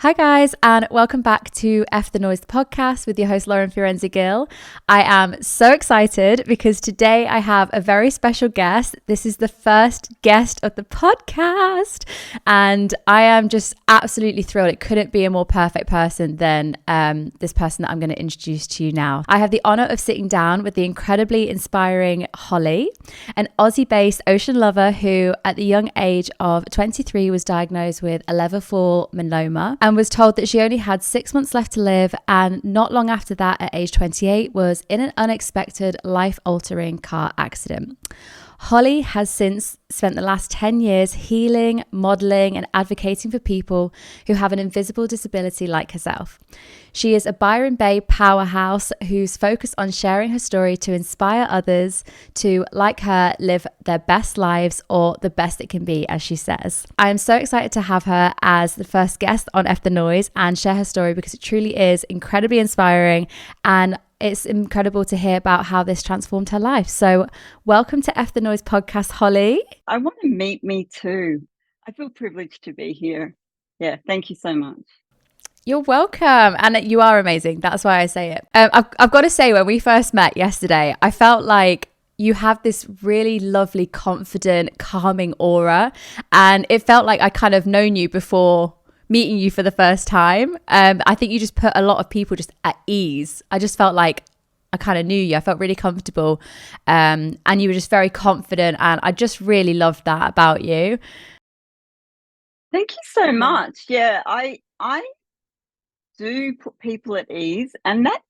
Hi guys, and welcome back to F the Noise podcast with your host Lauren Fiorenza Gill. I am so excited because today I have a very special guest. This is the first guest of the podcast, and I am just absolutely thrilled. It couldn't be a more perfect person than this person that I'm going to introduce to you now. I have the honor of sitting down with the incredibly inspiring Holly, an Aussie-based ocean lover who, at the young age of 23, was diagnosed with a level 4 melanoma and was told that she only had 6 months left to live, and not long after that, at age 28, was in an unexpected life-altering car accident. Holly has since spent the last 10 years healing, modelling and advocating for people who have an invisible disability like herself. She is a Byron Bay powerhouse who's focused on sharing her story to inspire others to, like her, live their best lives, or the best it can be, as she says. I am so excited to have her as the first guest on F the Noise and share her story because it truly is incredibly inspiring, and it's incredible to hear about how this transformed her life. So welcome to F the Noise podcast, Holly. I want to meet me too. I feel privileged to be here. Yeah, thank you so much. You're welcome. And you are amazing. That's why I say it. I've got to say, when we first met yesterday, I felt like you have this really lovely, confident, calming aura. And it felt like I kind of known you before meeting you for the first time. I think you just put a lot of people just at ease. I just felt like I kind of knew you. I felt really comfortable. And you were just very confident. And I just really loved that about you. Thank you so much. Yeah, I do put people at ease, and that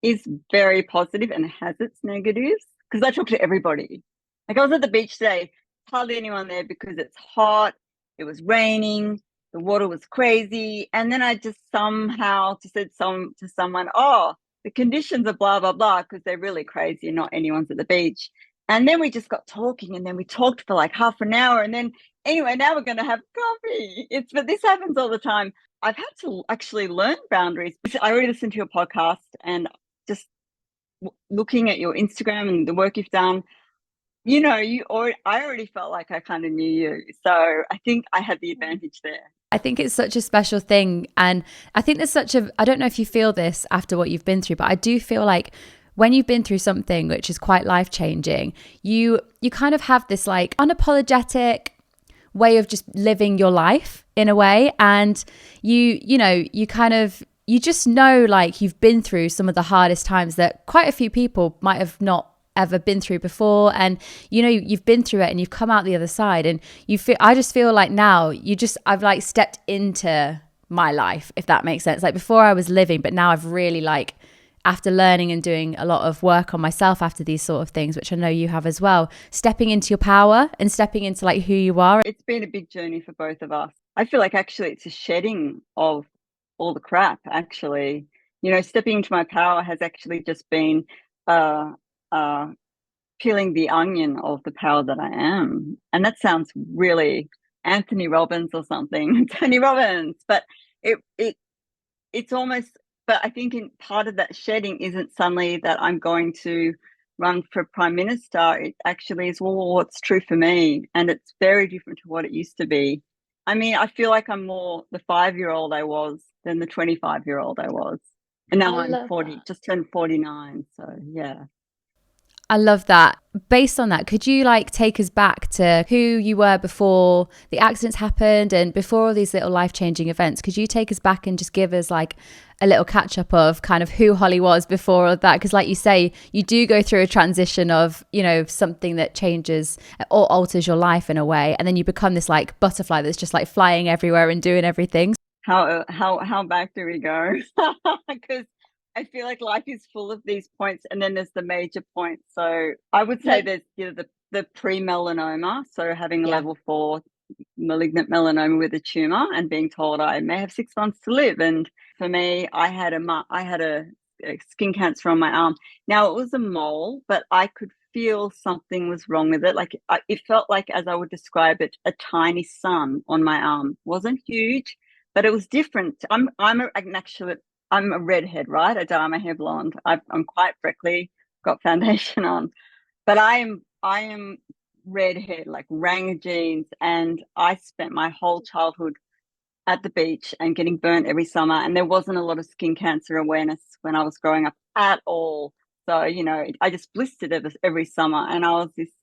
is very positive and has its negatives because I talk to everybody. Like, I was at the beach today, hardly anyone there because it's hot, it was raining, the water was crazy, and then I just somehow just said to someone, "Oh, the conditions are blah blah blah," because they're really crazy and not anyone's at the beach. And then we just got talking, and then we talked for like half an hour, and then anyway, now we're going to have coffee. But this happens all the time. I've had to actually learn boundaries. I already listened to your podcast, and just looking at your Instagram and the work you've done, I already felt like I kind of knew you. So I think I had the advantage there. I think it's such a special thing. And I think there's I don't know if you feel this after what you've been through, but I do feel like when you've been through something which is quite life-changing, you kind of have this like unapologetic way of just living your life in a way. And you just know, like, you've been through some of the hardest times that quite a few people might have not ever been through before, and you've been through it and you've come out the other side, and I just feel like now I've like stepped into my life, if that makes sense. Like, before I was living, but now I've really, like, after learning and doing a lot of work on myself after these sort of things, which I know you have as well, stepping into your power and stepping into like who you are. It's been a big journey for both of us. I feel like actually it's a shedding of all the crap, actually. Stepping into my power has actually just been uh peeling the onion of the power that I am. And that sounds really Anthony Robbins or something, Tony Robbins, but it's almost, but I think in part of that shedding isn't suddenly that I'm going to run for prime minister. It actually is, well, what's true for me, and it's very different to what it used to be. I mean, I feel like I'm more the 5-year-old I was than the 25-year-old I was, and now I'm 40, That. just turned 49. So yeah. I love that. Based on that, could you like take us back to who you were before the accidents happened and before all these little life-changing events? Could you take us back and just give us like a little catch up of kind of who Holly was before all of that? Because like you say, you do go through a transition of, something that changes or alters your life in a way. And then you become this like butterfly that's just like flying everywhere and doing everything. How back do we go? Because I feel like life is full of these points, and then there's the major points. So I would say there's the pre-melanoma, so having level 4 malignant melanoma with a tumor and being told I may have 6 months to live. And for me, I had a skin cancer on my arm. Now, it was a mole, but I could feel something was wrong with it. Like, it felt like, as I would describe it, a tiny sun on my arm. It wasn't huge, but it was different. I'm a redhead, right? I dye my hair blonde. I'm quite freckly, got foundation on, but I am redhead, like Ranger genes, and I spent my whole childhood at the beach and getting burnt every summer. And there wasn't a lot of skin cancer awareness when I was growing up at all. So, I just blistered every summer, and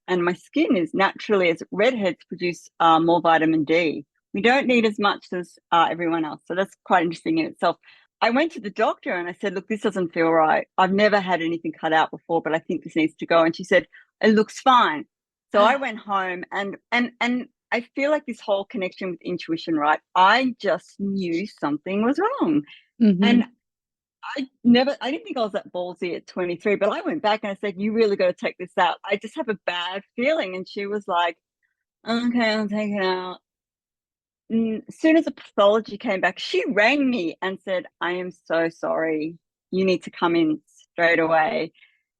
and my skin is naturally, as redheads produce more vitamin D. We don't need as much as everyone else. So that's quite interesting in itself. I went to the doctor and I said, look, this doesn't feel right. I've never had anything cut out before, but I think this needs to go. And she said, it looks fine. So I went home and I feel like this whole connection with intuition, right? I just knew something was wrong. Mm-hmm. And I didn't think I was that ballsy at 23, but I went back and I said, you really got to take this out. I just have a bad feeling. And she was like, okay, I'll take it out. And as soon as the pathology came back, she rang me and said, I am so sorry. You need to come in straight away.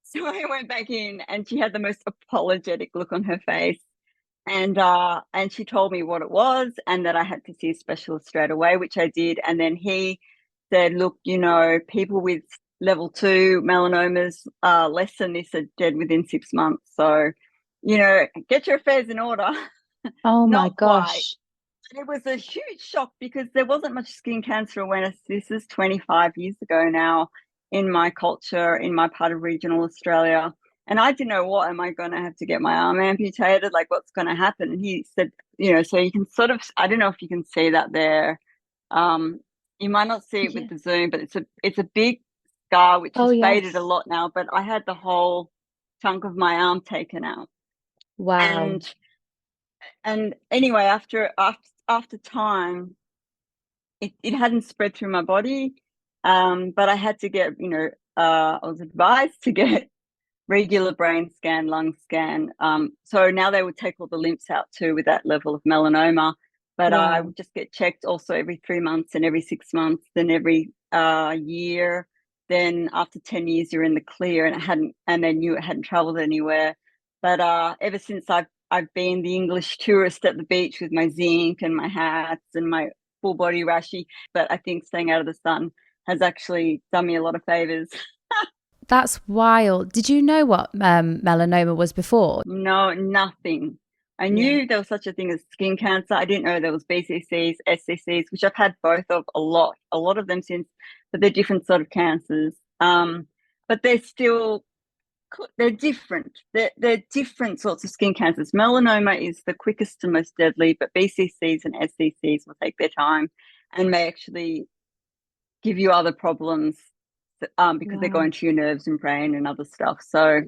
So I went back in and she had the most apologetic look on her face. And she told me what it was and that I had to see a specialist straight away, which I did. And then he said, look, people with level 2 melanomas, less than this, are dead within 6 months. So, get your affairs in order. Oh my Not quite. gosh. It was a huge shock because there wasn't much skin cancer awareness. This is 25 years ago now in my culture, in my part of regional Australia. And I didn't know, what am I going to have to get my arm amputated? Like, what's going to happen? And he said, so you can sort of, I don't know if you can see that there. You might not see it with the Zoom, but it's a big scar, which has faded a lot now. But I had the whole chunk of my arm taken out. Wow. And anyway, after time, it hadn't spread through my body. But I had to get, I was advised to get regular brain scan, lung scan. So now they would take all the lymphs out too with that level of melanoma. But I would just get checked also every 3 months and every 6 months, then every year. Then after 10 years, you're in the clear, and they knew it hadn't traveled anywhere. But ever since I've been the English tourist at the beach with my zinc and my hats and my full body rashi. But I think staying out of the sun has actually done me a lot of favors. That's wild. Did you know what melanoma was before? No, nothing. I knew there was such a thing as skin cancer. I didn't know there was BCCs, SCCs, which I've had both of a lot of them since, but they're different sort of cancers. But they're different. They're different sorts of skin cancers. Melanoma is the quickest and most deadly, but BCCs and SCCs will take their time and may actually give you other problems because they go into your nerves and brain and other stuff. So,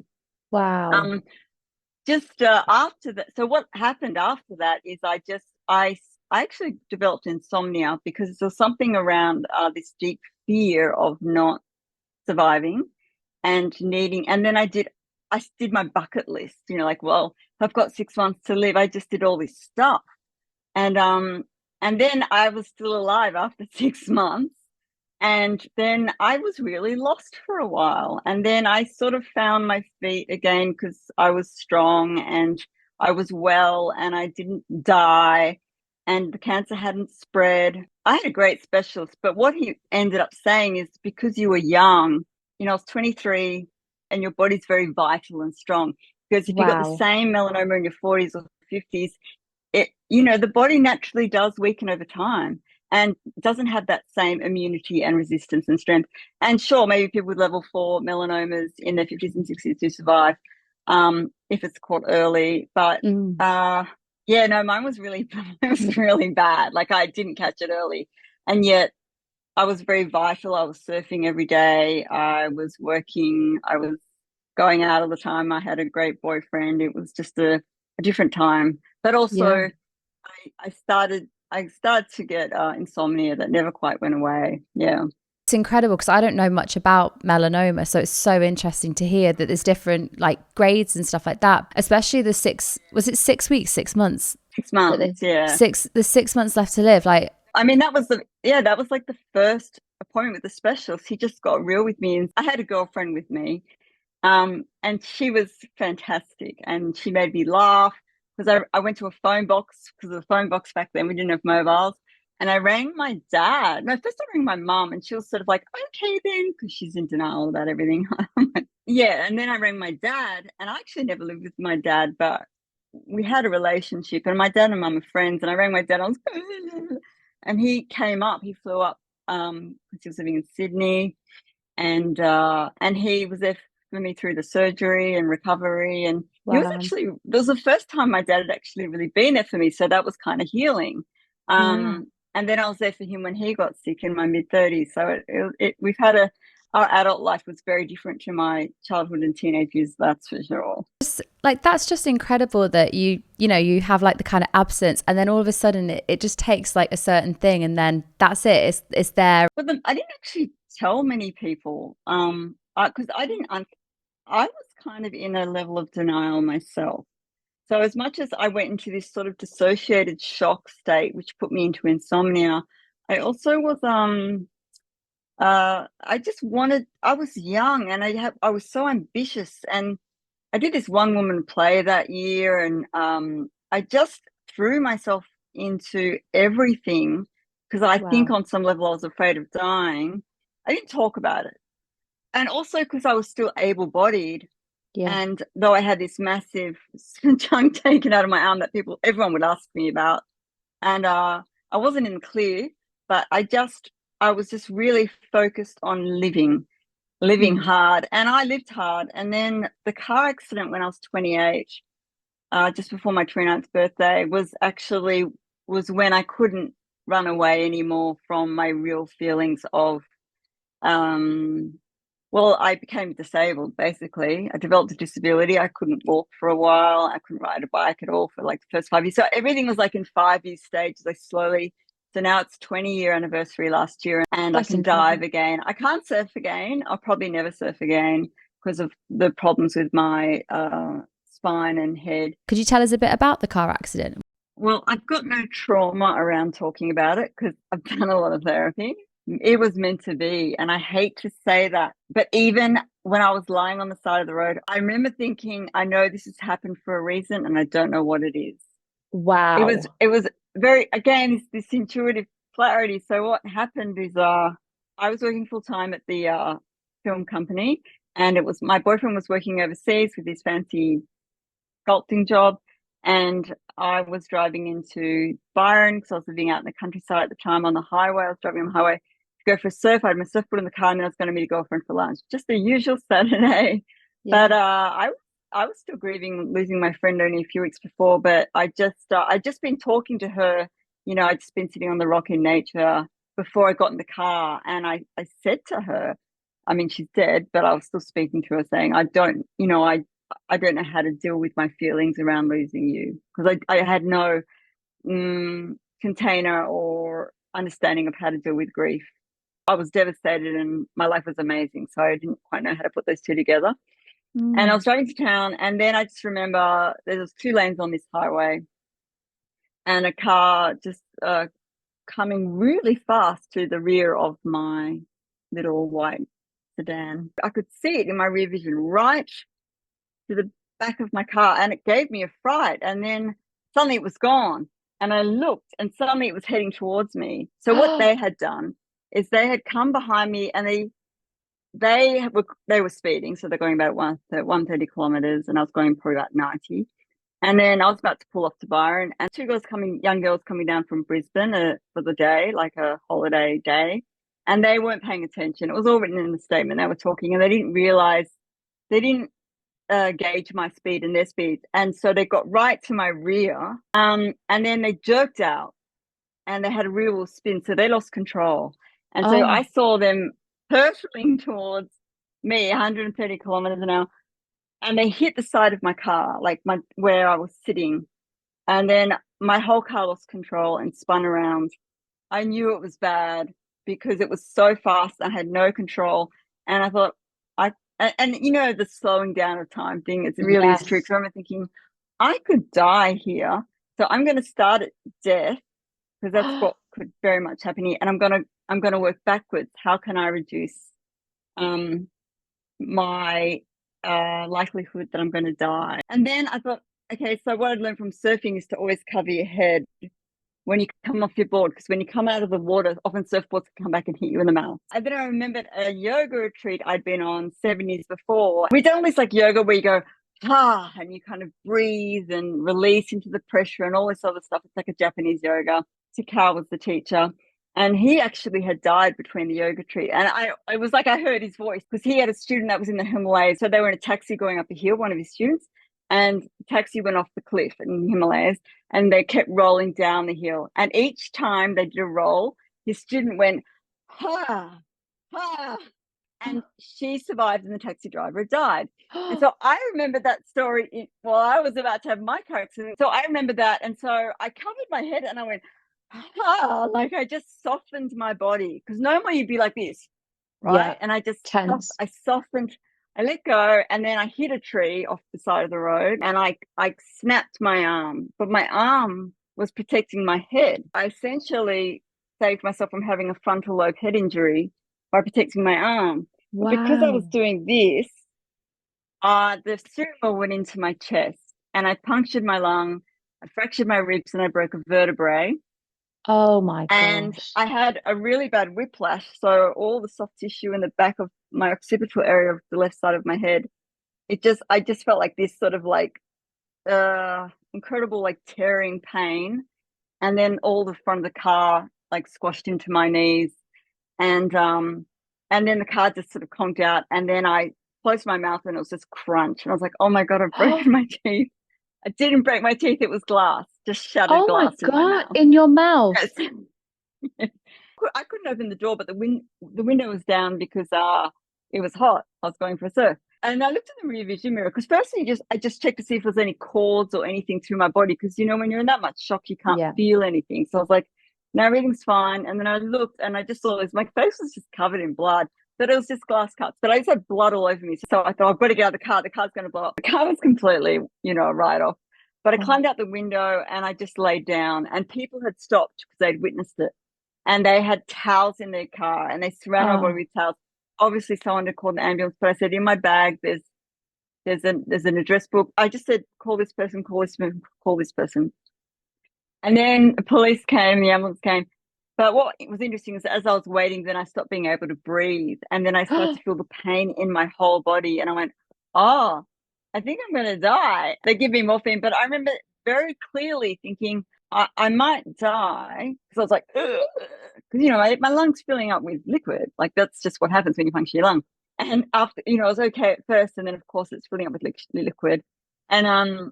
just after that, so what happened after that is I actually developed insomnia because there was something around this deep fear of not surviving and needing. And then I did my bucket list, like, well, I've got 6 months to live. I just did all this stuff. And then I was still alive after 6 months. And then I was really lost for a while. And then I sort of found my feet again because I was strong and I was well and I didn't die and the cancer hadn't spread. I had a great specialist, but what he ended up saying is because you were young, I was 23 and your body's very vital and strong. Because if you got the same melanoma in your 40s or 50s, the body naturally does weaken over time and doesn't have that same immunity and resistance and strength. And sure, maybe people with level 4 melanomas in their 50s and 60s do survive if it's caught early. But mine was really bad. Like, I didn't catch it early. And yet I was very vital. I was surfing every day. I was working. I was going out all the time. I had a great boyfriend. It was just a different time. But also I started to get insomnia that never quite went away. Yeah. It's incredible because I don't know much about melanoma. So it's so interesting to hear that there's different like grades and stuff like that, especially was it 6 weeks, 6 months? 6 months, yeah. The 6 months left to live. Like, I mean, that was like the first appointment with the specialist. He just got real with me. And I had a girlfriend with me and she was fantastic and she made me laugh. Because I went to a phone box, because of the phone box back then, we didn't have mobiles. And I rang my dad. No, first I rang my mum and she was sort of like, okay then, because she's in denial about everything. Yeah, and then I rang my dad, and I actually never lived with my dad, but we had a relationship, and my dad and mum are friends, and I rang my dad, I was and he came up. He flew up because he was living in Sydney, and he was there for me through the surgery and recovery. And he was Wow. actually, it was the first time my dad had actually really been there for me, so that was kind of healing. Yeah. And then I was there for him when he got sick in my mid 30s. So we've had our adult life was very different to my childhood and teenage years, that's for sure. Like that's just incredible that you have like the kind of absence, and then all of a sudden it just takes like a certain thing, and then that's it. It's there. But then I didn't actually tell many people, because I was kind of in a level of denial myself. So as much as I went into this sort of dissociated shock state, which put me into insomnia, I also was I was young, and I was so ambitious, and I did this one woman play that year, and I just threw myself into everything because I think Wow. on some level I was afraid of dying. I didn't talk about it. And also because I was still able-bodied, Yeah. and though I had this massive chunk taken out of my arm that everyone would ask me about, and I wasn't in the clear, but I was just really focused on living Mm. hard, and I lived hard. And then the car accident when I was 28, just before my 29th birthday, was when I couldn't run away anymore from my real feelings of um, well, I became disabled basically. I developed a disability. I couldn't walk for a while. I couldn't ride a bike at all for like the first 5 years. So everything was like in 5 year stages. So now it's 20-year anniversary last year, and I That's can dive incredible. again. I can't surf again. I'll probably never surf again because of the problems with my spine and head. Could you tell us a bit about the car accident? Well, I've got no trauma around talking about it because I've done a lot of therapy. It was meant to be. And I hate to say that. But even when I was lying on the side of the road, I remember thinking, I know this has happened for a reason and I don't know what it is. Wow. It was very, again, this intuitive clarity. So what happened is I was working full time at the film company, and it was my boyfriend was working overseas with his fancy sculpting job. And I was driving into Byron because I was living out in the countryside at the time on the highway. I was driving on the highway to go for a surf. I had my surfboard in the car, and then I was going to meet a girlfriend for lunch. Just the usual Saturday. But Yeah. I was still grieving losing my friend only a few weeks before. But I'd just been talking to her. I'd just been sitting on the rock in nature before I got in the car, and I said to her, I mean, she's dead, but I was still speaking to her, saying, I don't know how to deal with my feelings around losing you, because I had no container or understanding of how to deal with grief. I was devastated and my life was amazing, so I didn't quite know how to put those two together. And I Mm. was driving to town, and then I just remember there was two lanes on this highway, and a car just coming really fast to the rear of my little white sedan. I could see it in my rear vision right to the back of my car, and it gave me a fright. And then suddenly it was gone, and I looked, and suddenly it was heading towards me. So what they had done is they had come behind me, and they were speeding, so they're going about 130 kilometers, and I was going probably about 90. And then I was about to pull off to Byron, and young girls coming down from Brisbane for the day, like a holiday day, and they weren't paying attention. It was all written in the statement. They were talking, and they didn't gauge my speed and their speed. And so they got right to my rear, and then they jerked out, and they had a rear wheel spin. So they lost control. And so I Oh. saw them hurtling towards me 130 kilometers an hour, and they hit the side of my car, like where I was sitting. And then my whole car lost control and spun around. I knew it was bad because it was so fast. I had no control. And I thought, I, and the slowing down of time thing, it really is true. Yes. So I'm thinking, I could die here. So I'm going to start at death, because that's what could very much happen here. And I'm going to work backwards. How can I reduce um, my likelihood that I'm going to die? And then I thought, okay, so what I'd learned from surfing is to always cover your head when you come off your board, because when you come out of the water, often surfboards can come back and hit you in the mouth. And then I remembered a yoga retreat I'd been on 7 years before. We'd done this like yoga where you go, and you kind of breathe and release into the pressure and all this other stuff. It's like a Japanese yoga. Tikal was the teacher, and he actually had died between the yoga tree. And I was like, I heard his voice because he had a student that was in the Himalayas. So they were in a taxi going up a hill, one of his students, and the taxi went off the cliff in the Himalayas, and they kept rolling down the hill. And each time they did a roll, his student went, ha, ha. And she survived, and the taxi driver died. And so I remember that story while I was about to have my car accident. So I remember that. And so I covered my head and I went, like I just softened my body, because normally you'd be like this, right? Yeah, And I just tense. I softened, I let go, and then I hit a tree off the side of the road, and I snapped my arm, but my arm was protecting my head. I essentially saved myself from having a frontal lobe head injury by protecting my arm. But because I was Wow. doing this, the steering wheel went into my chest, and I punctured my lung, I fractured my ribs, and I broke a vertebrae. Oh my And gosh. I had a really bad whiplash. So all the soft tissue in the back of my occipital area of the left side of my head, I just felt like this sort of like incredible like tearing pain. And then all the front of the car like squashed into my knees. And then the car just sort of conked out. And then I closed my mouth and it was just crunch. And I was like, oh my God, I've broken my teeth. I didn't break my teeth, it was glass, just shattered Oh my glass in my God, mouth. in your mouth. Yes. I couldn't open the door, but the window was down because it was hot. I was going for a surf, and I looked in the rear vision mirror because firstly, I just checked to see if there's any cords or anything through my body, because when you're in that much shock, you can't Yeah. feel anything. So I was like, no, everything's fine. And then I looked, and I just saw this. My face was just covered in blood, but it was just glass cuts. But I just had blood all over me. So I thought, I've got to get out of the car. The car's going to blow up. The car was completely, a write off. But I Oh. climbed out the window and I just laid down, and people had stopped because they'd witnessed it, and they had towels in their car and they surrounded my body Oh. with towels. Obviously, someone had called an ambulance, but I said, in my bag, there's an address book. I just said, call this person, call this person, call this person. And then the police came, the ambulance came. But what was interesting is as I was waiting, then I stopped being able to breathe. And then I started to feel the pain in my whole body. And I went, oh, I think I'm going to die. They give me morphine. But I remember very clearly thinking, I might die. Because I was like, because, my lungs filling up with liquid. Like that's just what happens when you puncture your lung. And after, I was okay at first. And then, of course, it's filling up with liquid. And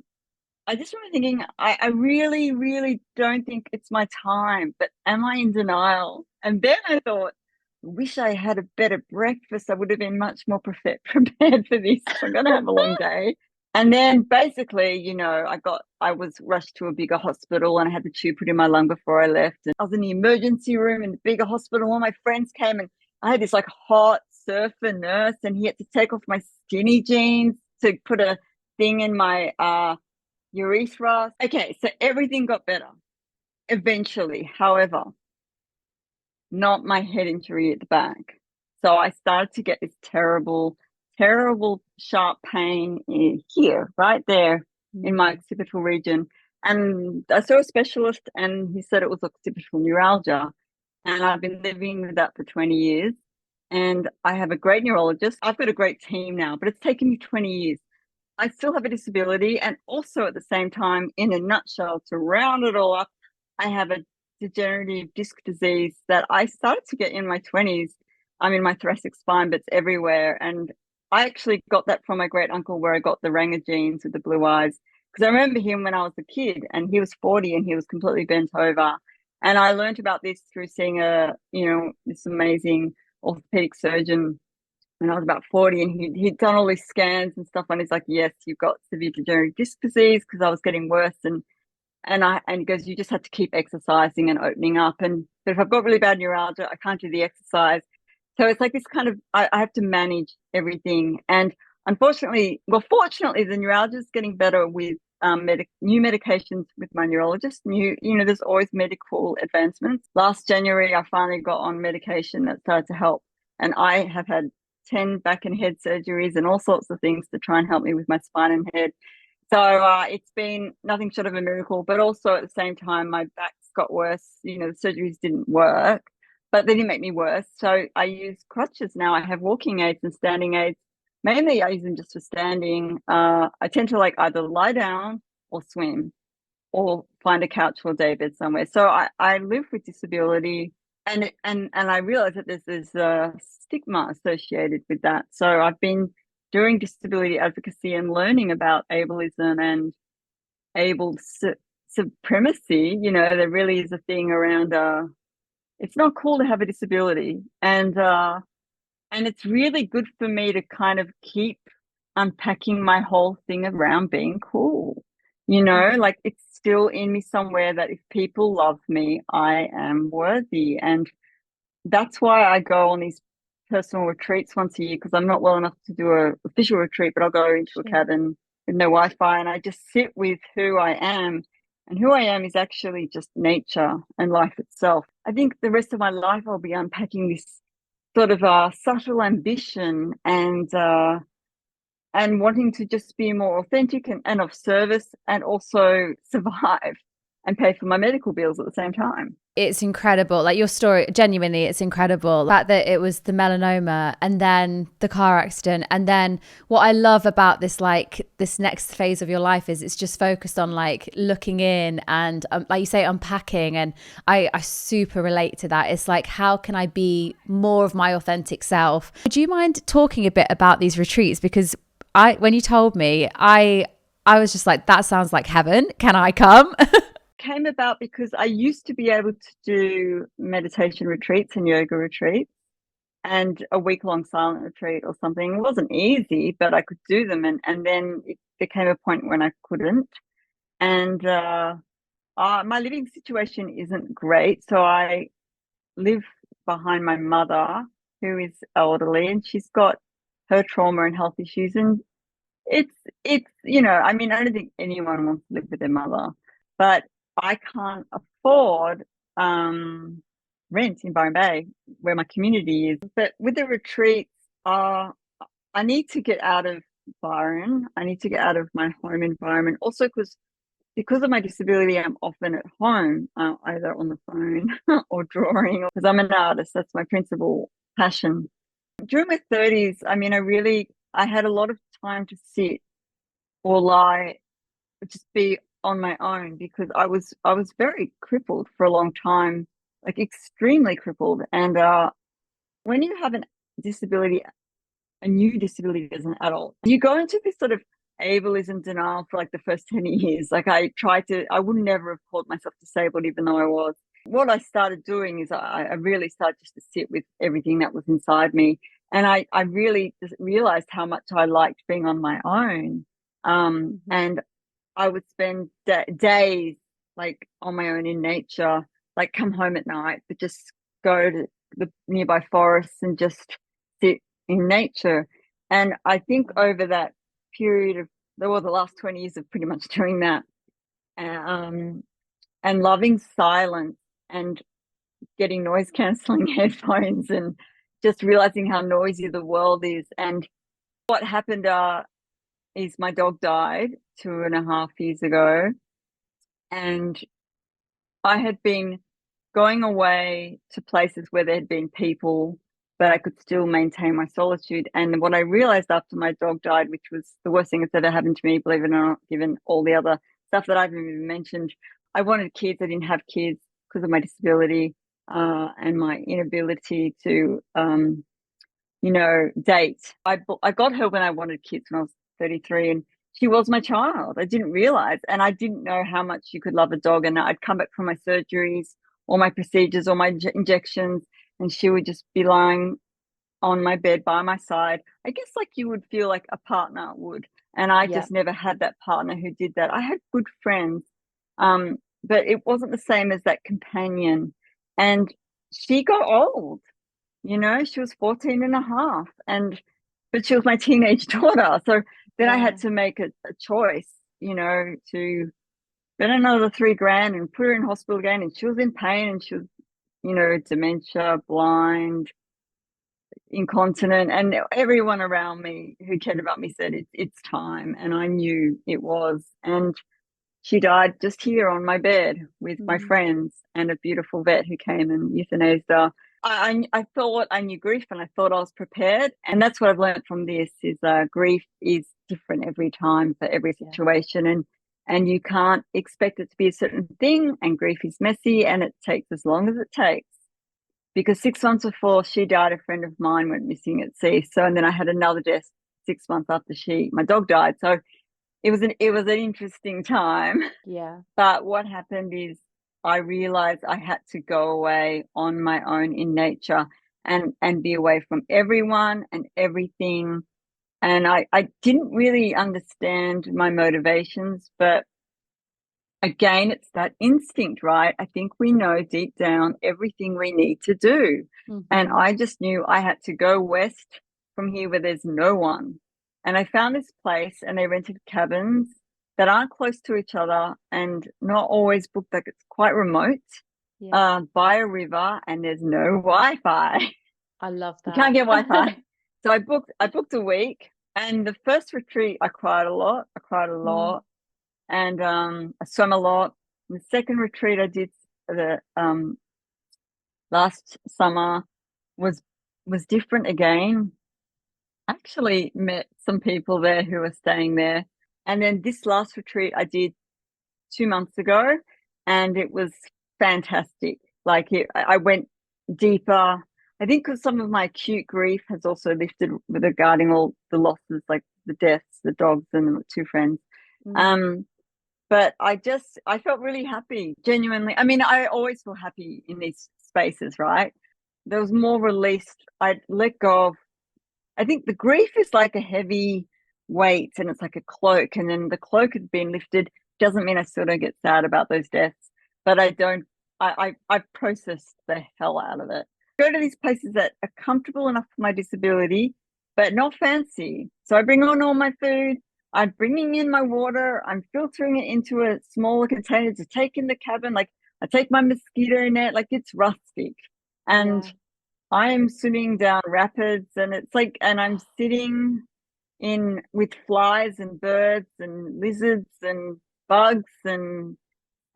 I just remember thinking, I really, really don't think it's my time, but am I in denial? And then I thought, wish I had a better breakfast. I would have been much more prepared for this. I'm going to have a long day. And then basically, I was rushed to a bigger hospital and I had the tube put in my lung before I left. And I was in the emergency room in the bigger hospital. All my friends came and I had this like hot surfer nurse, and he had to take off my skinny jeans to put a thing in my urethra. Okay, so everything got better eventually. However, not my head injury at the back. So I started to get this terrible, terrible sharp pain here, right there in my occipital region. And I saw a specialist and he said it was occipital neuralgia. And I've been living with that for 20 years. And I have a great neurologist. I've got a great team now, but it's taken me 20 years. I still have a disability, and also at the same time, in a nutshell, to round it all up, I have a degenerative disc disease that I started to get in my 20s. I'm in my thoracic spine, but it's everywhere. And I actually got that from my great uncle, where I got the Ranger genes with the blue eyes. Because I remember him when I was a kid, and he was 40 and he was completely bent over. And I learned about this through seeing this amazing orthopedic surgeon when I was about 40, and he'd done all these scans and stuff, and he's like, yes, you've got severe degenerative disc disease, because I was getting worse. And he goes, you just have to keep exercising and opening up. But if I've got really bad neuralgia, I can't do the exercise. So it's like this kind of, I have to manage everything. And fortunately, the neuralgia is getting better with new medications with my neurologist. There's always medical advancements. Last January, I finally got on medication that started to help. And I have had 10 back and head surgeries and all sorts of things to try and help me with my spine and head. So it's been nothing short of a miracle, but also at the same time, my back's got worse. The surgeries didn't work, but they didn't make me worse. So I use crutches now. I have walking aids and standing aids. Mainly I use them just for standing. I tend to like either lie down or swim, or find a couch or daybed somewhere. So I live with disability, and I realize that there's a stigma associated with that. So I've been doing disability advocacy and learning about ableism and able supremacy. You know, there really is a thing around it's not cool to have a disability, and it's really good for me to kind of keep unpacking my whole thing around being cool. You know, like it's still in me somewhere that if people love me, I am worthy. And that's why I go on these personal retreats once a year, because I'm not well enough to do a official retreat, but I'll go into a cabin with no Wi-Fi and I just sit with who I am. And who I am is actually just nature and life itself. I think the rest of my life I'll be unpacking this sort of subtle ambition and wanting to just be more authentic and of service, and also survive and pay for my medical bills at the same time. It's incredible. Like your story, genuinely, it's incredible. The fact that it was the melanoma and then the car accident. And then what I love about this, like this next phase of your life is it's just focused on like looking in and like you say, unpacking. And I super relate to that. It's like, how can I be more of my authentic self? Would you mind talking a bit about these retreats? Because when you told me, I was just like, that sounds like heaven. Can I come? Came about because I used to be able to do meditation retreats and yoga retreats and a week-long silent retreat or something. It wasn't easy, but I could do them. And then it became a point when I couldn't. And my living situation isn't great. So I live behind my mother, who is elderly, and she's got her trauma and health issues. And it's you know, I mean, I don't think anyone wants to live with their mother, but I can't afford rent in Byron Bay, where my community is. But with the retreats, I need to get out of Byron. I need to get out of my home environment. Also, because of my disability, I'm often at home, either on the phone or drawing, because I'm an artist. That's my principal passion. During my 30s, I mean, I had a lot of time to sit or lie, just be on my own, because I was very crippled for a long time, like extremely crippled. And when you have a new disability as an adult, you go into this sort of ableism denial for like the first 10 years. Like I would never have called myself disabled, even though I was. What I started doing is I really started just to sit with everything that was inside me. And I really just realized how much I liked being on my own. And I would spend days like on my own in nature, like come home at night, but just go to the nearby forests and just sit in nature. And I think over that period of the last 20 years of pretty much doing that, and loving silence and getting noise cancelling headphones and just realizing how noisy the world is. And what happened is my dog died 2.5 years ago, and I had been going away to places where there had been people, but I could still maintain my solitude. And what I realized after my dog died, which was the worst thing that's ever happened to me, believe it or not, given all the other stuff that I've even mentioned, I wanted kids. I didn't have kids because of my disability and my inability to, date. I got her when I wanted kids when I was 33, and she was my child. I didn't realize, and I didn't know how much you could love a dog. And I'd come back from my surgeries or my procedures or my injections, and she would just be lying on my bed by my side. I guess like you would feel like a partner would. And I just never had that partner who did that. I had good friends, but it wasn't the same as that companion. And she got old, she was 14 and a half, but she was my teenage daughter. So then I had to make a choice, to spend another $3,000 and put her in hospital again. And she was in pain, and she was, dementia, blind, incontinent, and everyone around me who cared about me said it's time. And I knew it was. And she died just here on my bed with my friends and a beautiful vet who came and euthanized her. I thought I knew grief, and I thought I was prepared. And that's what I've learned from this is grief is different every time for every situation. and you can't expect it to be a certain thing, and grief is messy, and it takes as long as it takes. Because 6 months before she died, a friend of mine went missing at sea. So, and then I had another death 6 months after my dog died. So it was an interesting time. Yeah. But what happened is I realized I had to go away on my own in nature and be away from everyone and everything. And I didn't really understand my motivations, but again, it's that instinct, right? I think we know deep down everything we need to do. And I just knew I had to go west from here where there's no one. And I found this place, and they rented cabins that aren't close to each other and not always booked, like it's quite remote, by a river, and there's no Wi-Fi. I love You that. can't get Wi-Fi. So I booked a week, and the first retreat I cried a lot. And I swam a lot. The second retreat I did the last summer was different again. I actually met some people there who were staying there. And then this last retreat I did 2 months ago, and it was fantastic. Like I went deeper. I think because some of my acute grief has also lifted regarding all the losses, like the deaths, the dogs, and the two friends. But I felt really happy, genuinely. I mean, I always feel happy in these spaces, right? There was more released. I'd let go of, I think the grief is like a heavy weight, and it's like a cloak. And then the cloak has been lifted. Doesn't mean I still don't get sad about those deaths, but I processed the hell out of it. Go to these places that are comfortable enough for my disability, but not fancy. So I bring on all my food. I'm bringing in my water. I'm filtering it into a smaller container to take in the cabin. Like I take my mosquito net, like it's rustic. And I am swimming down rapids, and it's like, and I'm sitting in with flies and birds and lizards and bugs, and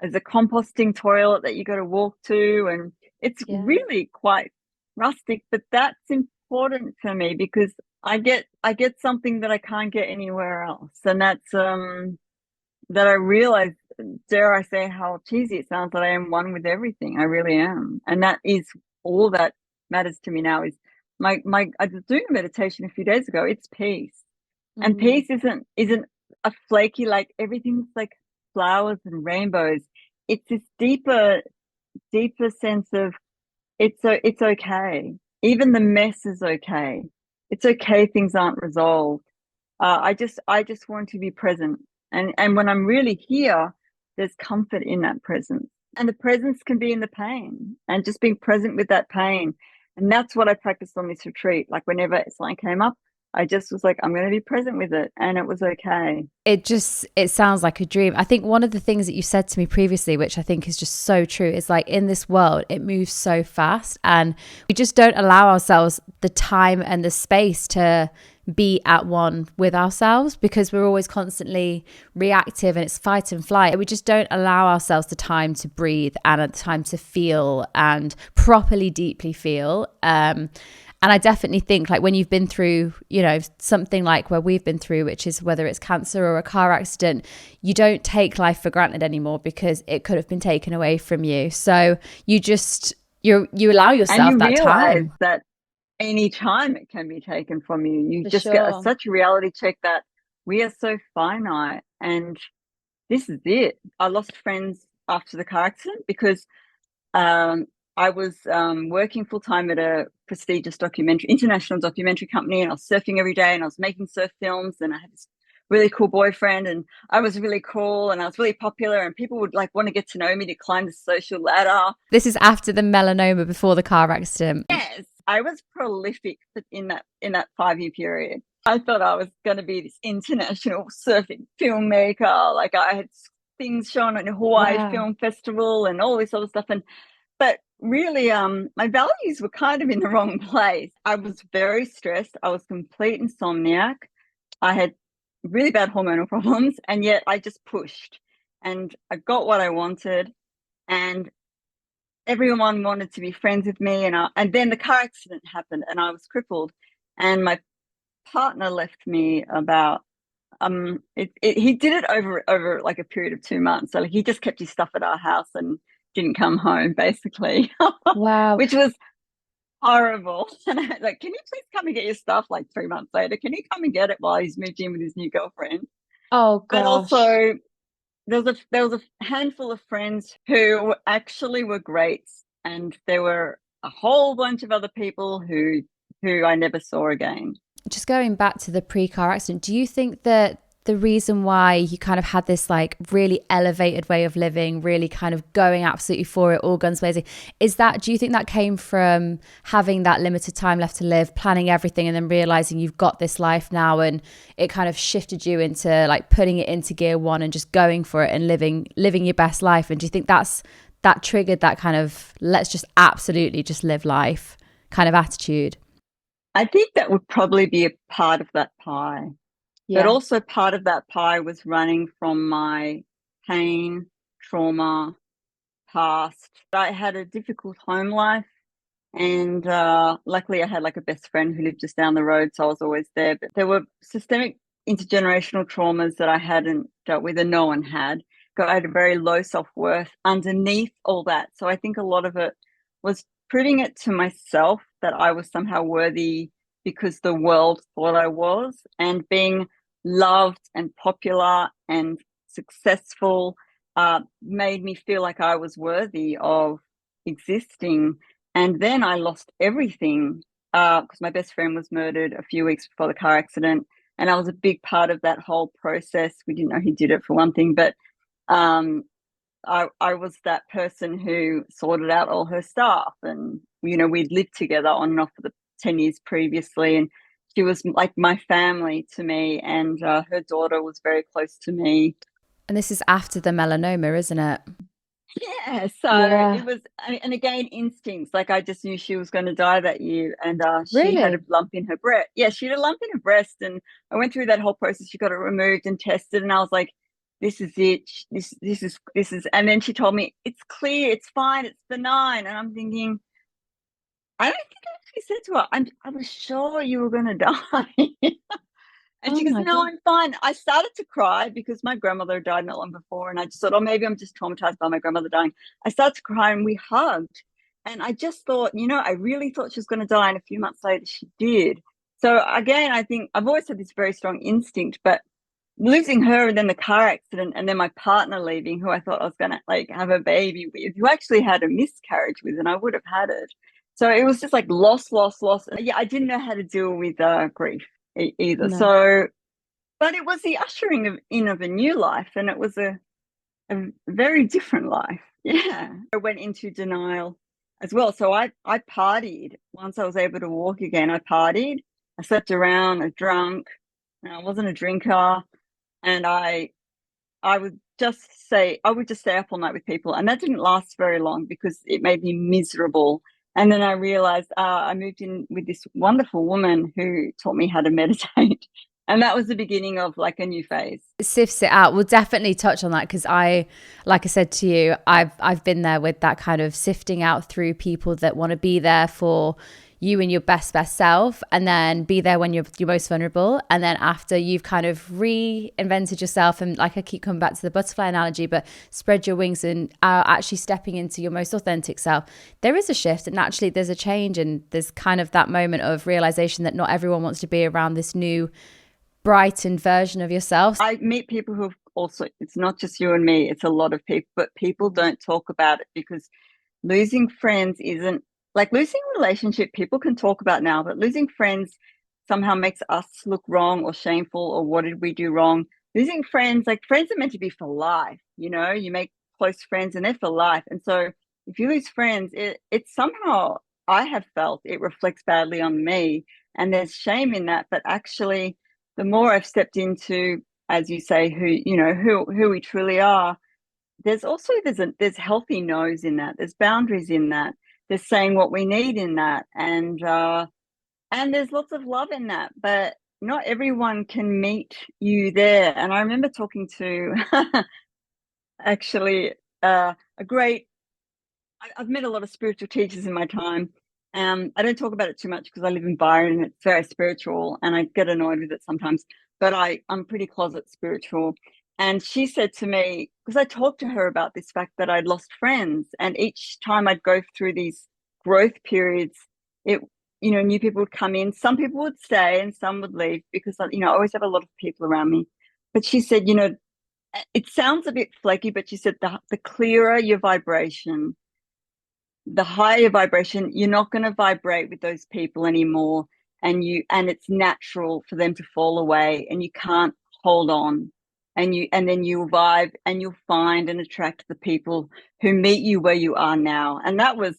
there's a composting toilet that you got to walk to. And it's really quite rustic, but that's important for me because I get something that I can't get anywhere else. And that's that I realize, dare I say how cheesy it sounds, that I am one with everything. I really am. And that is all that matters to me now. Is I was doing a meditation a few days ago. It's peace. And peace isn't a flaky, like everything's like flowers and rainbows. It's this deeper sense of it's okay. Even the mess is okay. It's okay. Things aren't resolved. I just want to be present. And when I'm really here, there's comfort in that presence. And the presence can be in the pain, and just being present with that pain. And that's what I practiced on this retreat. Like whenever something came up, I just was like, I'm going to be present with it. And it was okay. It sounds like a dream. I think one of the things that you said to me previously, which I think is just so true, is like in this world, it moves so fast, and we just don't allow ourselves the time and the space to be at one with ourselves, because we're always constantly reactive and it's fight and flight. We just don't allow ourselves the time to breathe and the time to feel and properly deeply feel. And I definitely think, like, when you've been through, you know, something like where we've been through, which is whether it's cancer or a car accident, you don't take life for granted anymore because it could have been taken away from you. So you allow yourself that time. That any time it can be taken from you. You just get such a reality check that we are so finite, and this is it. I lost friends after the car accident because I was working full-time at a prestigious international documentary company, and I was surfing every day, and I was making surf films, and I had this really cool boyfriend, and I was really cool, and I was really popular, and people would like want to get to know me to climb the social ladder. This is after the melanoma, before the car accident. Yes, I was prolific in that 5-year period. I thought I was going to be this international surfing filmmaker. Like I had things shown at the Hawaii Film Festival and all this other stuff, but really, my values were kind of in the wrong place. I was very stressed. I was complete insomniac. I had really bad hormonal problems, and yet I just pushed, and I got what I wanted, and everyone wanted to be friends with me. And then the car accident happened, and I was crippled, and my partner left me about he did it over like a period of 2 months. So like he just kept his stuff at our house and didn't come home, basically, Wow. which was horrible. And I like, can you please come and get your stuff? Like 3 months later, can you come and get it while he's moved in with his new girlfriend? Oh But gosh. also there was a handful of friends who actually were great, and there were a whole bunch of other people who I never saw again. Just going back to the pre-car accident, do you think that the reason why you kind of had this like really elevated way of living, really kind of going absolutely for it, all guns blazing, do you think that came from having that limited time left to live, planning everything, and then realizing you've got this life now, and it kind of shifted you into like putting it into gear one and just going for it and living your best life? And do you think that triggered that kind of let's just absolutely just live life kind of attitude? I think that would probably be a part of that pie. But Yeah. also part of that pie was running from my pain, trauma, past. I had a difficult home life, and luckily I had like a best friend who lived just down the road, so I was always there. But there were systemic intergenerational traumas that I hadn't dealt with and no one had. I had a very low self-worth underneath all that. So I think a lot of it was proving it to myself that I was somehow worthy because the world thought I was, and being loved and popular and successful made me feel like I was worthy of existing. And then I lost everything because my best friend was murdered a few weeks before the car accident. And I was a big part of that whole process. We didn't know he did it, for one thing, but um, I was that person who sorted out all her stuff. And, we'd lived together on and off for the 10 years previously. And she was like my family to me. And her daughter was very close to me. And this is after the melanoma, isn't it? Yeah, so Yeah. it was, and again, instincts. Like I just knew she was going to die that year, and she had a Really? lump in her breast. Yeah, she had a lump in her breast, and I went through that whole process. She got it removed and tested, and I was like, "This is it. This is." And then she told me, "It's clear. It's fine. It's benign." And I'm thinking, I don't think I actually said to her, I was sure you were going to die." And Oh she goes, my "No, God. I'm fine." I started to cry because my grandmother died not long before. And I just thought, oh, maybe I'm just traumatized by my grandmother dying. I started to cry and we hugged. And I just thought, I really thought she was going to die. And a few months later, she did. So again, I think I've always had this very strong instinct, but losing her and then the car accident and then my partner leaving, who I thought I was going to like have a baby with, who actually had a miscarriage with, and I would have had it. So it was just like loss, loss, loss. Yeah, I didn't know how to deal with grief either. No. So, but it was the ushering in of a new life, and it was a very different life. Yeah, I went into denial as well. So I partied once I was able to walk again. I partied. I slept around. I drank. And I wasn't a drinker, and I would just say I would just stay up all night with people, and that didn't last very long because it made me miserable. And then I realized I moved in with this wonderful woman who taught me how to meditate, and that was the beginning of like a new phase. Sifts it out. We'll definitely touch on that because like I said to you, I've been there with that kind of sifting out through people that want to be there for you and your best self, and then be there when you're most vulnerable, and then after you've kind of reinvented yourself, and like I keep coming back to the butterfly analogy, but spread your wings and are actually stepping into your most authentic self, there is a shift, and naturally there's a change, and there's kind of that moment of realization that not everyone wants to be around this new brightened version of yourself. I meet people who also, it's not just you and me, it's a lot of people, but people don't talk about it because losing friends isn't like losing a relationship. People can talk about now, but losing friends somehow makes us look wrong or shameful, or what did we do wrong? Losing friends, like friends are meant to be for life. You make close friends and they're for life. And so if you lose friends, it's somehow, I have felt it reflects badly on me, and there's shame in that. But actually, the more I've stepped into, as you say, who we truly are, there's also there's healthy no's in that. There's boundaries in that. There's saying what we need in that, and there's lots of love in that. But not everyone can meet you there. And I remember talking to actually a great. I've met a lot of spiritual teachers in my time. I don't talk about it too much because I live in Byron and it's very spiritual, and I get annoyed with it sometimes. but I'm pretty closet spiritual. And she said to me, because I talked to her about this fact that I'd lost friends, and each time I'd go through these growth periods, new people would come in. Some people would stay and some would leave because, I always have a lot of people around me. But she said, it sounds a bit flaky, but she said the clearer your vibration, the higher your vibration, you're not going to vibrate with those people anymore. And it's natural for them to fall away, and you can't hold on. And then you'll vibe and you'll find and attract the people who meet you where you are now. And that was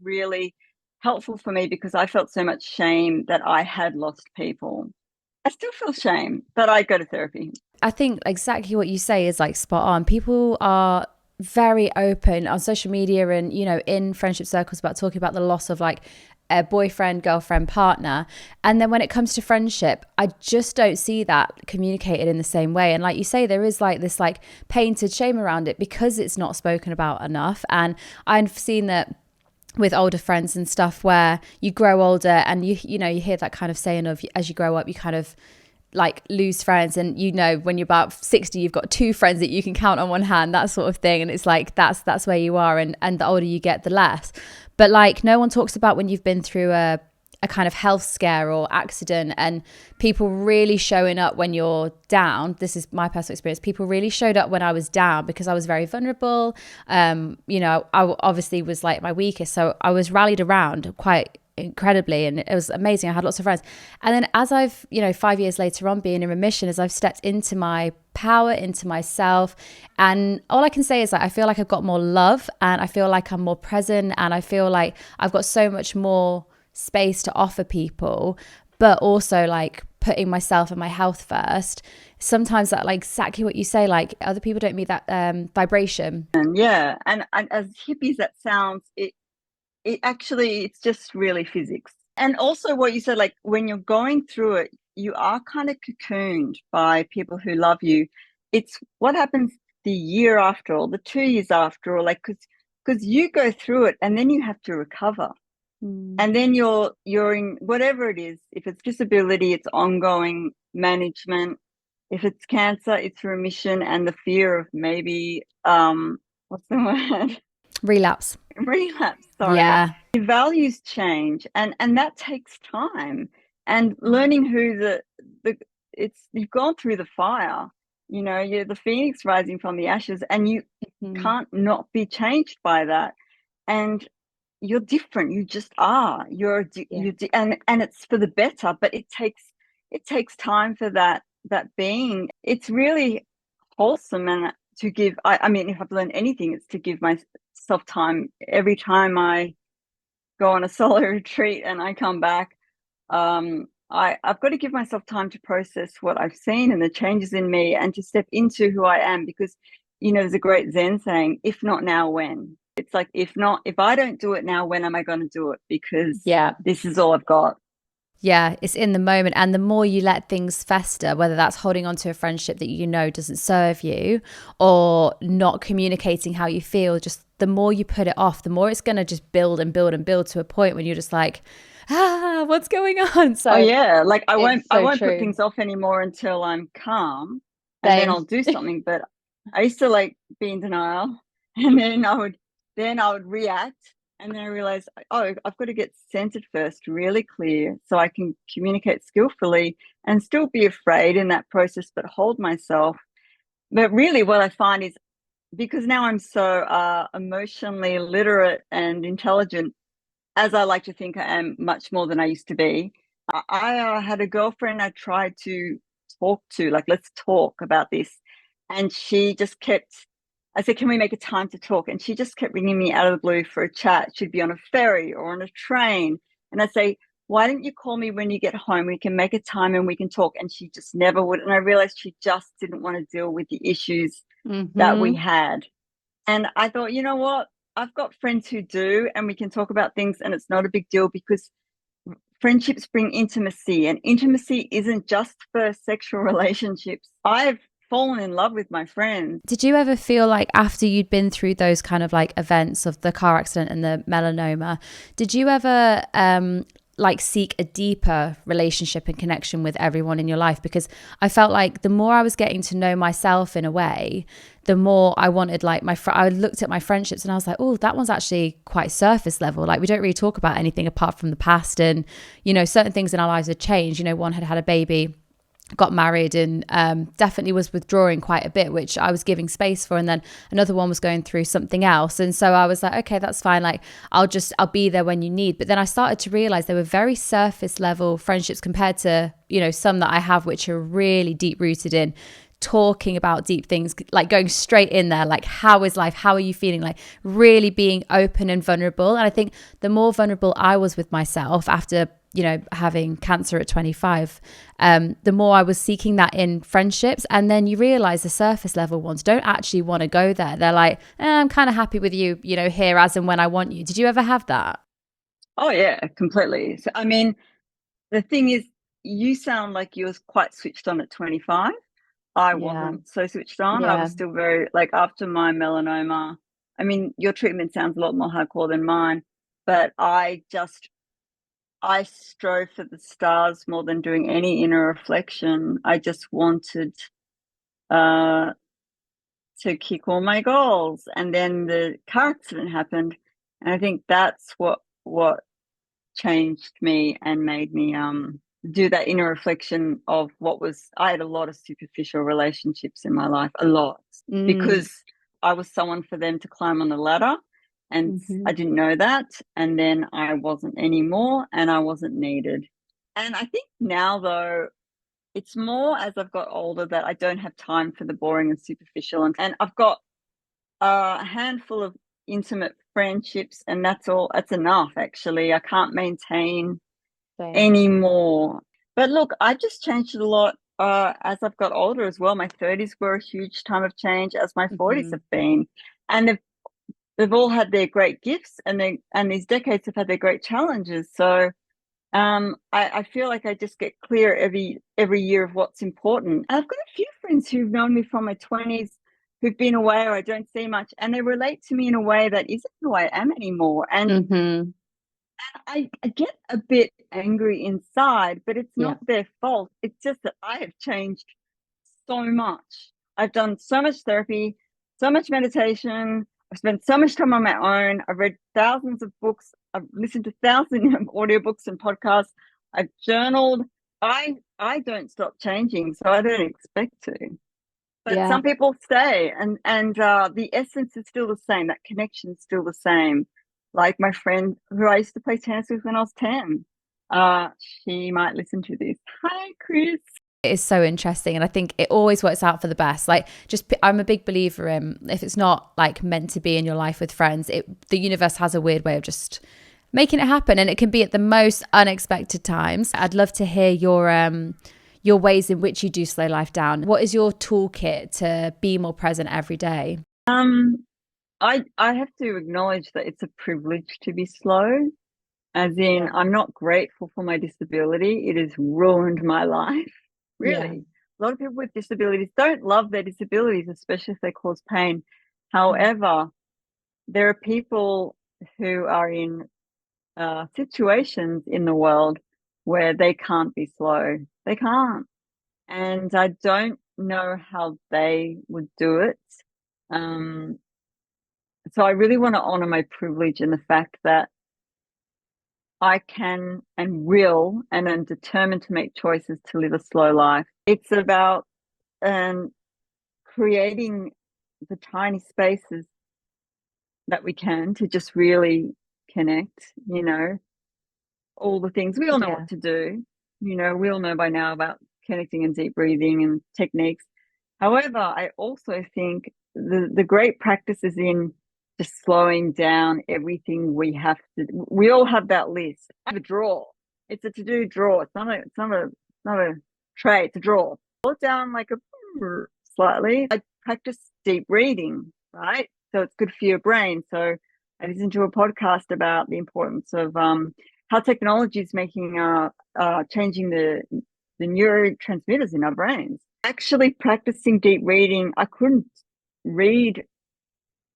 really helpful for me, because I felt so much shame that I had lost people. I still feel shame, but I go to therapy. I think exactly what you say is like spot on. People are very open on social media and, in friendship circles about talking about the loss of like a boyfriend, girlfriend, partner. And then when it comes to friendship, I just don't see that communicated in the same way. And like you say, there is like this like painted shame around it because it's not spoken about enough. And I've seen that with older friends and stuff, where you grow older and you hear that kind of saying of, as you grow up, you kind of like lose friends, and when you're about 60 you've got 2 friends that you can count on one hand, that sort of thing. And it's like that's where you are, and the older you get the less. But like no one talks about when you've been through a kind of health scare or accident, and people really showing up when you're down. This is my personal experience. People really showed up when I was down because I was very vulnerable. I obviously was like my weakest, so I was rallied around quite incredibly, and it was amazing. I had lots of friends. And then as I've 5 years later on being in remission, as I've stepped into my power, into myself, and all I can say is that I feel like I've got more love, and I feel like I'm more present, and I feel like I've got so much more space to offer people, but also like putting myself and my health first. Sometimes that, like exactly what you say, like other people don't meet that vibration. And as hippie as that sounds, it's just really physics. And also what you said, like when you're going through it, you are kind of cocooned by people who love you. It's what happens the year after, or the 2 years after, or like because you go through it and then you have to recover. And then you're in whatever it is. If it's disability, it's ongoing management. If it's cancer, it's remission and the fear of maybe what's the word? Relapse, sorry. Yeah. The values change, and that takes time. And learning who you've gone through the fire, you're the phoenix rising from the ashes, and you can't not be changed by that. And you're different. You just are. And it's for the better, but it takes time for that being. It's really wholesome, and to give. I mean, if I've learned anything, it's to give myself time every time I go on a solo retreat and I come back. I've got to give myself time to process what I've seen and the changes in me, and to step into who I am, because there's a great Zen saying, if not now, when? It's like, if I don't do it now, when am I going to do it? Because this is all I've got. Yeah, it's in the moment. And the more you let things fester, whether that's holding on to a friendship that doesn't serve you, or not communicating how you feel, just the more you put it off, the more it's going to just build and build and build to a point when you're just like, what's going on? So like I won't put things off anymore until I'm calm, and then I'll do something. But I used to like be in denial, and then I would react, and then I realized, I've got to get centered first, really clear, so I can communicate skillfully and still be afraid in that process, but hold myself. But really what I find is, because now I'm so emotionally literate and intelligent, as I like to think I am, much more than I used to be. I had a girlfriend I tried to talk to, like, let's talk about this. And she just kept, I said, can we make a time to talk? And she just kept ringing me out of the blue for a chat. She'd be on a ferry or on a train. And I'd say, why don't you call me when you get home? We can make a time and we can talk. And she just never would. And I realized she just didn't want to deal with the issues that we had. And I thought, you know what? I've got friends who do, and we can talk about things, and it's not a big deal, because friendships bring intimacy, and intimacy isn't just for sexual relationships. I've fallen in love with my friends. Did you ever feel like, after you'd been through those kind of like events of the car accident and the melanoma, did you ever like seek a deeper relationship and connection with everyone in your life, because I felt like the more I was getting to know myself in a way, the more I wanted, like, I looked at my friendships and I was like, oh, that one's actually quite surface level. Like, we don't really talk about anything apart from the past, and, you know, certain things in our lives had changed. You know, one had had a baby, got married, and definitely was withdrawing quite a bit, which I was giving space for. And then another one was going through something else. And so I was like, okay, that's fine. Like, I'll be there when you need. But then I started to realize there were very surface level friendships compared to, you know, some that I have, which are really deep rooted in talking about deep things, like going straight in there, like, how is life? How are you feeling? Like, really being open and vulnerable. And I think the more vulnerable I was with myself after, you know, having cancer at 25, the more I was seeking that in friendships. And then you realize the surface level ones don't actually want to go there. They're like, I'm kind of happy with you, you know, here as and when I want you. Did you ever have that? Oh yeah, completely. So, I mean, the thing is, you sound like you was quite switched on at 25. I wasn't so switched on. I was still very, like, after my melanoma, I mean, your treatment sounds a lot more hardcore than mine, but I strove for the stars more than doing any inner reflection. I just wanted to kick all my goals. And then the car accident happened. And I think that's what changed me and made me do that inner reflection of I had a lot of superficial relationships in my life, a lot, because I was someone for them to climb on the ladder, and I didn't know that. And then I wasn't anymore, and I wasn't needed. And I think now, though, it's more as I've got older that I don't have time for the boring and superficial. And I've got a handful of intimate friendships, and that's all. That's enough, actually. I can't maintain anymore. But look, I've just changed a lot as I've got older as well. My 30s were a huge time of change, as my 40s have been. And they've all had their great gifts, and these decades have had their great challenges. So I feel like I just get clear every year of what's important. And I've got a few friends who've known me from my 20s, who've been away or I don't see much, and they relate to me in a way that isn't who I am anymore. And I get a bit angry inside, but it's not their fault. It's just that I have changed so much. I've done so much therapy, so much meditation. I've spent so much time on my own. I've read thousands of books. I've listened to thousands of audiobooks and podcasts. I've journaled. I don't stop changing, so I don't expect to. But some people stay, and the essence is still the same. That connection is still the same. Like my friend who I used to play tennis with when I was 10. She might listen to this. Hi, Chris. It is so interesting, and I think it always works out for the best. Like, I'm a big believer in, if it's not like meant to be in your life with friends, the universe has a weird way of just making it happen, and it can be at the most unexpected times. I'd love to hear your ways in which you do slow life down. What is your toolkit to be more present every day? I have to acknowledge that it's a privilege to be slow, as in I'm not grateful for my disability. It has ruined my life, really. A lot of people with disabilities don't love their disabilities, especially if they cause pain. However, there are people who are in situations in the world where they can't be slow. They can't. And I don't know how they would do it. So I really want to honor my privilege in the fact that I can and will, and I'm determined to make choices to live a slow life. It's about creating the tiny spaces that we can to just really connect, you know, all the things. We all know what to do. You know, we all know by now about connecting and deep breathing and techniques. However, I also think the great practice is in just slowing down everything we have to. We all have that list. I have a drawer. It's a to-do drawer. It's not a tray. It's a drawer. Pull it down like slightly. I practice deep breathing, right? So it's good for your brain. So I listened to a podcast about the importance of how technology is making changing the neurotransmitters in our brains. Actually practicing deep reading, I couldn't read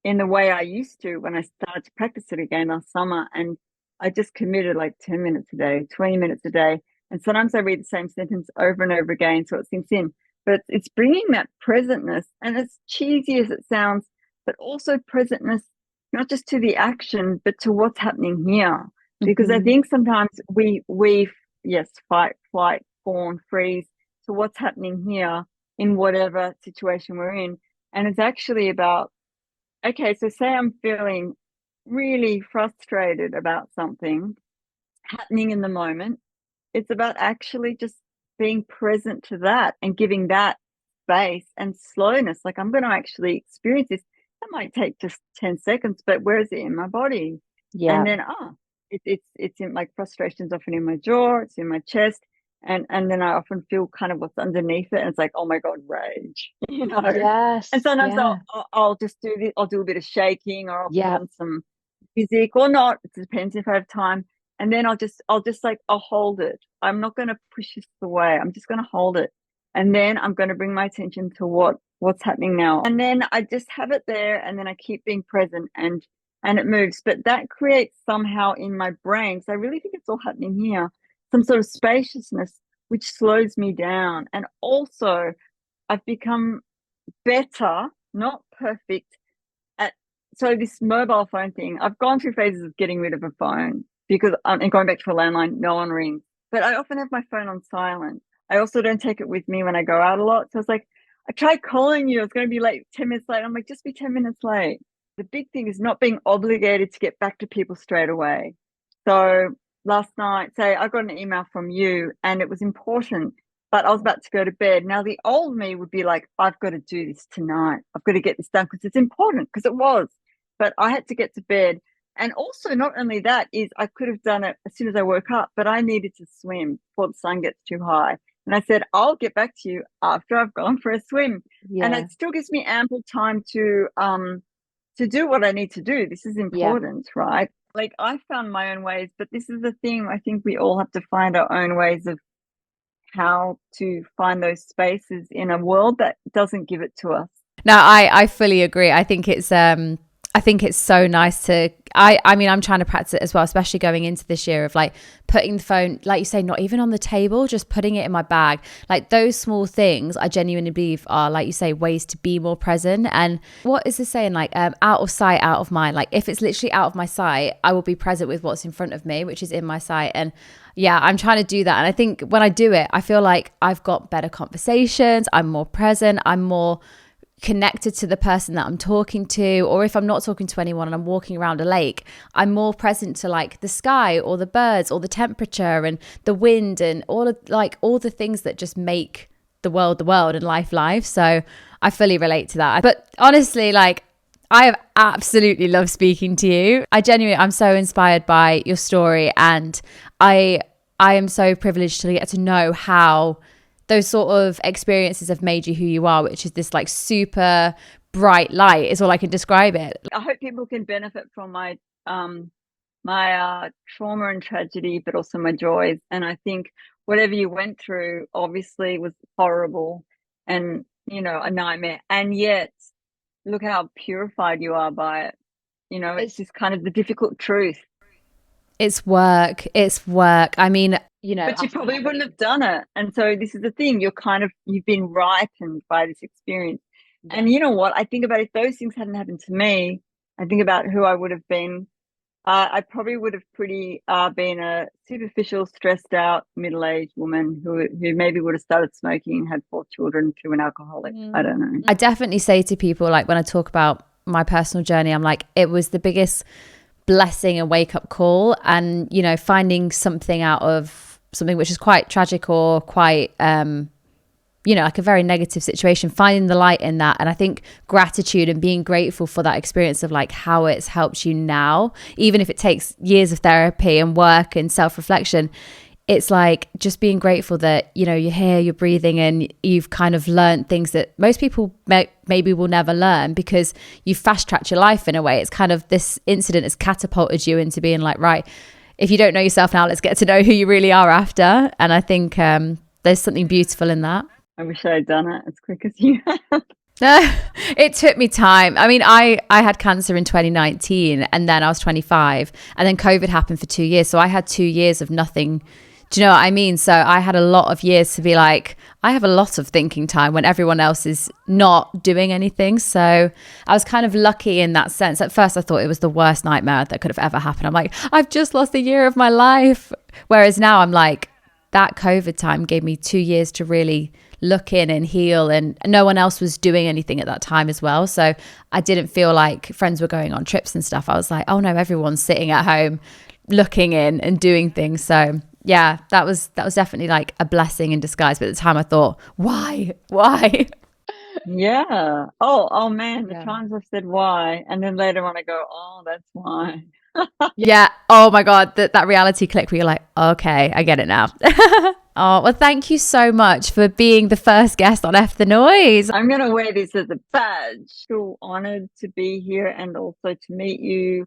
in the way I used to when I started to practice it again last summer, and I just committed like 10 minutes a day, 20 minutes a day. And sometimes I read the same sentence over and over again so it sinks in. But it's bringing that presentness, and as cheesy as it sounds, but also presentness, not just to the action, but to what's happening here. Because I think sometimes we yes, fight, flight, fawn, freeze to what's happening here in whatever situation we're in. And it's actually about, okay, so say I'm feeling really frustrated about something happening in the moment. It's about actually just being present to that and giving that space and slowness. Like, I'm going to actually experience this. That might take just 10 seconds, but where is it in my body? Yeah. And then, it's in, like, frustration's often in my jaw, it's in my chest. And then I often feel kind of what's underneath it. And it's like, oh my God, rage, you know? Yes. And sometimes yeah. I'll just do this. I'll do a bit of shaking, or I'll put Yeah. on some music or not. It depends if I have time. And then I'll hold it. I'm not going to push this away. I'm just going to hold it. And then I'm going to bring my attention to what's happening now. And then I just have it there, and then I keep being present, and it moves. But that creates somehow in my brain, so I really think it's all happening here, some sort of spaciousness, which slows me down. And also I've become better, not perfect, at, so this mobile phone thing, I've gone through phases of getting rid of a phone because and going back to a landline, no one rings. But I often have my phone on silent. I also don't take it with me when I go out a lot. So it's like, I tried calling you. I was going to be late, 10 minutes late. I'm like, just be 10 minutes late. The big thing is not being obligated to get back to people straight away. So last night, say I got an email from you and it was important, but I was about to go to bed. Now, the old me would be like, I've got to do this tonight. I've got to get this done because it's important, because it was. But I had to get to bed. And also, not only that, is I could have done it as soon as I woke up, but I needed to swim before the sun gets too high. And I said, I'll get back to you after I've gone for a swim. Yeah. And it still gives me ample time to do what I need to do. This is important, right? Like, I found my own ways, but this is the thing. I think we all have to find our own ways of how to find those spaces in a world that doesn't give it to us. No, I fully agree. I think it's so nice to, I mean, I'm trying to practice it as well, especially going into this year, of like putting the phone, like you say, not even on the table, just putting it in my bag. Like, those small things I genuinely believe are, like you say, ways to be more present. And what is the saying, like, out of sight, out of mind? Like, if it's literally out of my sight, I will be present with what's in front of me, which is in my sight. And yeah, I'm trying to do that. And I think when I do it, I feel like I've got better conversations. I'm more present. I'm more connected to the person that I'm talking to. Or if I'm not talking to anyone and I'm walking around a lake, I'm more present to like the sky or the birds or the temperature and the wind and all the things that just make the world and life. So I fully relate to that. But honestly, like, I have absolutely loved speaking to you. I'm so inspired by your story, and I am so privileged to get to know how those sort of experiences have made you who you are, which is this like super bright light is all I can describe it. I hope people can benefit from my trauma and tragedy, but also my joys. And I think whatever you went through obviously was horrible and, a nightmare. And yet, look how purified you are by it. It's just kind of the difficult truth. It's work. I mean, but you probably wouldn't have done it. And so this is the thing, you've been ripened by this experience. Yeah. And you know what? I think about, if those things hadn't happened to me, I think about who I would have been. I probably would have been a superficial, stressed out, middle-aged woman who maybe would have started smoking and had 4 children to an alcoholic. I don't know. I definitely say to people, like, when I talk about my personal journey, I'm like, it was the biggest blessing and wake-up call. And, finding something out of something which is quite tragic or quite, like a very negative situation, finding the light in that. And I think gratitude and being grateful for that experience of like how it's helped you now, even if it takes years of therapy and work and self-reflection, it's like just being grateful that, you're here, you're breathing, and you've kind of learned things that most people maybe will never learn because you fast-tracked your life in a way. It's kind of, this incident has catapulted you into being like, right, if you don't know yourself now, let's get to know who you really are after. And I think there's something beautiful in that. I wish I had done it as quick as you have. It took me time. I mean, I had cancer in 2019 and then I was 25 and then COVID happened for 2 years. So I had 2 years of nothing. Do you know what I mean? So I had a lot of years to be like, I have a lot of thinking time when everyone else is not doing anything. So I was kind of lucky in that sense. At first, I thought it was the worst nightmare that could have ever happened. I'm like, I've just lost a year of my life. Whereas now I'm like, that COVID time gave me 2 years to really look in and heal, and no one else was doing anything at that time as well. So I didn't feel like friends were going on trips and stuff. I was like, oh no, everyone's sitting at home looking in and doing things. So yeah, that was definitely like a blessing in disguise. But at the time I thought, why? Yeah. Oh man, the times I've said why, and then later on I go, oh, that's why. Yeah. Oh my God, that reality click where you're like, okay, I get it now. Oh, well, thank you so much for being the first guest on F the Noise. I'm going to wear this as a badge. Feel honored to be here and also to meet you,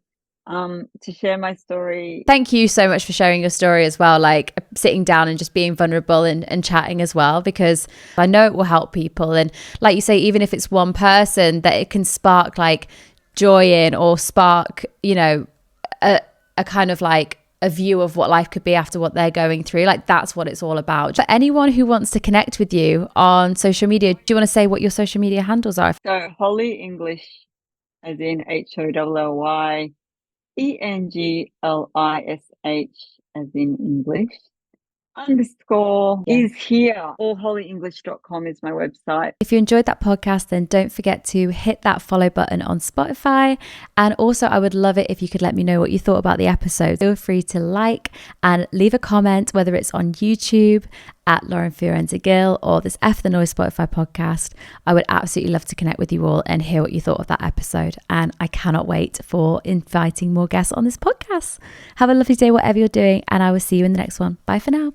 to share my story. Thank you so much for sharing your story as well, like sitting down and just being vulnerable and chatting as well, because I know it will help people. And like you say, even if it's one person, that it can spark like joy in, or spark, you know, a kind of like a view of what life could be after what they're going through. Like that's what it's all about. For anyone who wants to connect with you on social media, do you want to say what your social media handles are? So Holly English, as in HOLLY, ENGLISH, as in English, _ is here. allhollyenglish.com is my website. If you enjoyed that podcast, then don't forget to hit that follow button on Spotify. And also, I would love it if you could let me know what you thought about the episode. Feel free to like and leave a comment, whether it's on YouTube at Lauren Fiorenza Gill or this F the Noise Spotify podcast. I would absolutely love to connect with you all and hear what you thought of that episode. And I cannot wait for inviting more guests on this podcast. Have a lovely day, whatever you're doing, and I will see you in the next one. Bye for now.